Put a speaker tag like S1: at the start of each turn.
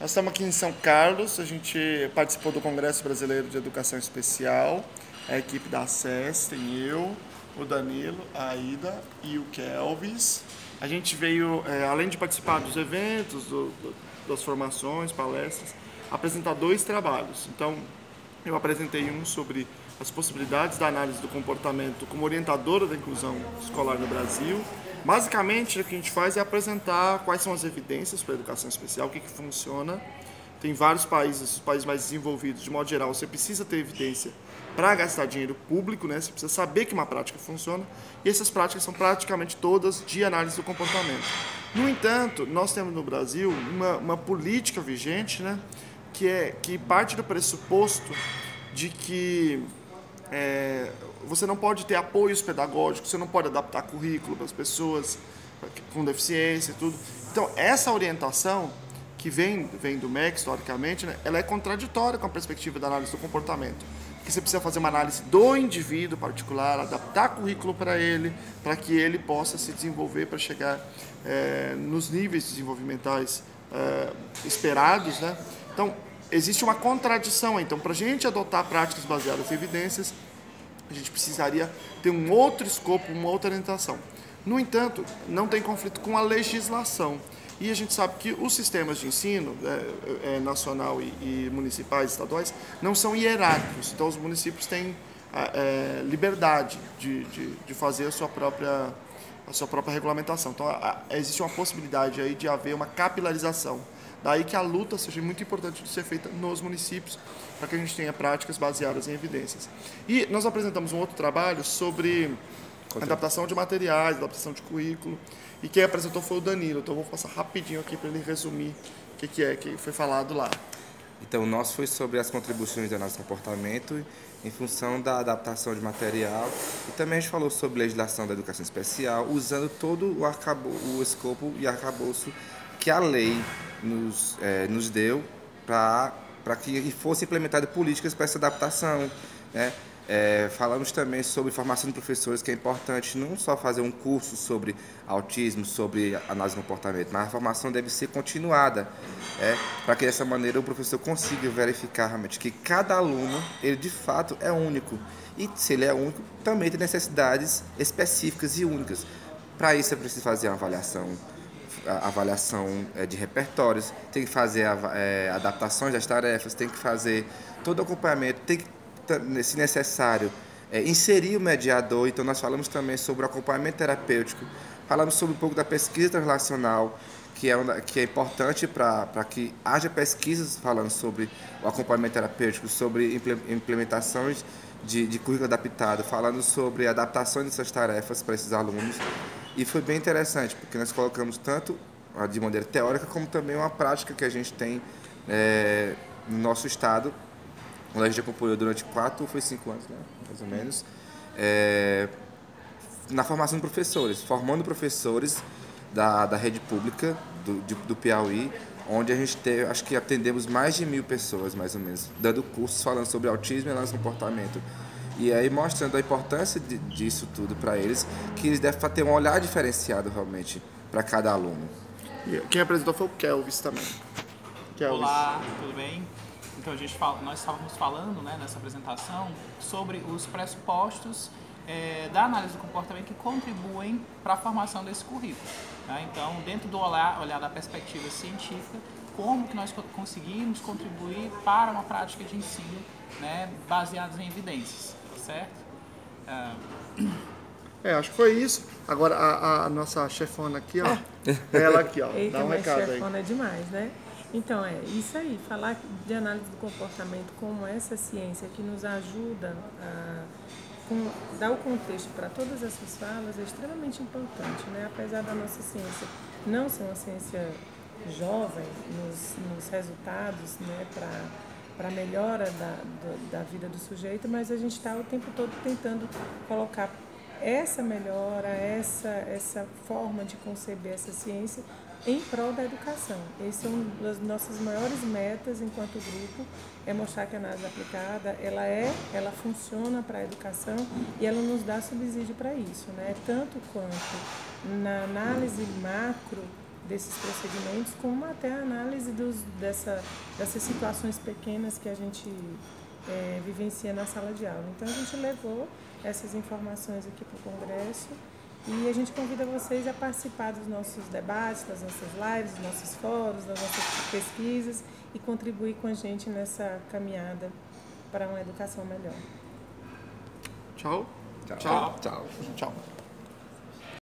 S1: Nós estamos aqui em São Carlos, a gente participou do Congresso Brasileiro de Educação Especial, a equipe da SES, tem eu, o Danilo, a Aida e o Kelvis. A gente veio, além de participar dos eventos, das formações, palestras, apresentar 2 trabalhos. Então, eu apresentei um sobre as possibilidades da análise do comportamento como orientadora da inclusão escolar no Brasil. Basicamente, o que a gente faz é apresentar quais são as evidências para a educação especial, o que funciona. Tem vários países, os países mais desenvolvidos, de modo geral, você precisa ter evidência para gastar dinheiro público, né? Você precisa saber que uma prática funciona, e essas práticas são praticamente todas de análise do comportamento. No entanto, nós temos no Brasil uma política vigente, né? Que parte do pressuposto de que você não pode ter apoios pedagógicos, você não pode adaptar currículo para as pessoas com deficiência e tudo. Então, essa orientação que vem do MEC, historicamente, né, ela é contraditória com a perspectiva da análise do comportamento. Porque você precisa fazer uma análise do indivíduo particular, adaptar currículo para ele, para que ele possa se desenvolver para chegar nos níveis desenvolvimentais esperados, né? Então, existe uma contradição. Então, para a gente adotar práticas baseadas em evidências, a gente precisaria ter um outro escopo, uma outra orientação. No entanto, não tem conflito com a legislação. E a gente sabe que os sistemas de ensino, nacional e municipais, estaduais, não são hierárquicos. Então, os municípios têm liberdade de fazer a sua própria regulamentação. Então, existe uma possibilidade aí de haver uma capilarização. Daí que a luta seja muito importante de ser feita nos municípios, para que a gente tenha práticas baseadas em evidências. E nós apresentamos um outro trabalho sobre adaptação de materiais, adaptação de currículo, e quem apresentou foi o Danilo. Então eu vou passar rapidinho aqui para ele resumir o que foi falado lá.
S2: Então, o nosso foi sobre as contribuições do nosso comportamento em função da adaptação de material, e também a gente falou sobre legislação da educação especial, usando todo o escopo e arcabouço que a lei nos deu para que fossem implementadas políticas para essa adaptação, né? Falamos também sobre formação de professores, que é importante não só fazer um curso sobre autismo, sobre análise do comportamento, mas a formação deve ser continuada, para que dessa maneira o professor consiga verificar realmente que cada aluno, ele de fato é único, e se ele é único, também tem necessidades específicas e únicas. Para isso é preciso fazer uma avaliação de repertórios, tem que fazer adaptações das tarefas, tem que fazer todo o acompanhamento, tem que, se necessário, inserir o mediador. Então nós falamos também sobre o acompanhamento terapêutico, falamos sobre um pouco da pesquisa translacional, que é importante para que haja pesquisas falando sobre o acompanhamento terapêutico, sobre implementações de currículo adaptado, falando sobre adaptações dessas tarefas para esses alunos. E foi bem interessante, porque nós colocamos tanto de maneira teórica, como também uma prática que a gente tem no nosso estado, onde a gente acompanhou durante 5 anos, né, mais ou menos, na formação de professores, formando professores da rede pública do Piauí, onde a gente acho que atendemos mais de 1.000 pessoas, mais ou menos, dando cursos falando sobre autismo e análise do comportamento. E aí mostrando a importância disso tudo para eles, que eles devem ter um olhar diferenciado realmente para cada aluno.
S1: E quem apresentou foi o Kelvis também.
S3: Kelvis. Olá, tudo bem? Então nós estávamos falando, né, nessa apresentação sobre os pressupostos da análise do comportamento que contribuem para a formação desse currículo. Tá? Então, dentro do olhar da perspectiva científica, como que nós conseguimos contribuir para uma prática de ensino, né, baseadas em evidências, certo?
S1: Acho que foi isso. Agora a nossa chefona aqui, ó, ela aqui, ó,
S4: eita,
S1: dá um recado aí.
S4: Chefona é demais, né? Então, isso aí, falar de análise do comportamento como essa ciência que nos ajuda a dar o contexto para todas essas falas é extremamente importante, né? Apesar da nossa ciência não ser uma ciência jovem nos resultados, né, para a melhora da vida do sujeito, mas a gente está o tempo todo tentando colocar essa melhora, essa forma de conceber essa ciência em prol da educação. Essa é uma das nossas maiores metas enquanto grupo, é mostrar que a análise aplicada, ela funciona para a educação e ela nos dá subsídio para isso, né? Tanto quanto na análise macro desses procedimentos, como até a análise dessas situações pequenas que a gente vivencia na sala de aula. Então a gente levou essas informações aqui para o Congresso e a gente convida vocês a participar dos nossos debates, das nossas lives, dos nossos fóruns, das nossas pesquisas e contribuir com a gente nessa caminhada para uma educação melhor.
S1: Tchau.
S2: Tchau. Tchau.
S1: Tchau.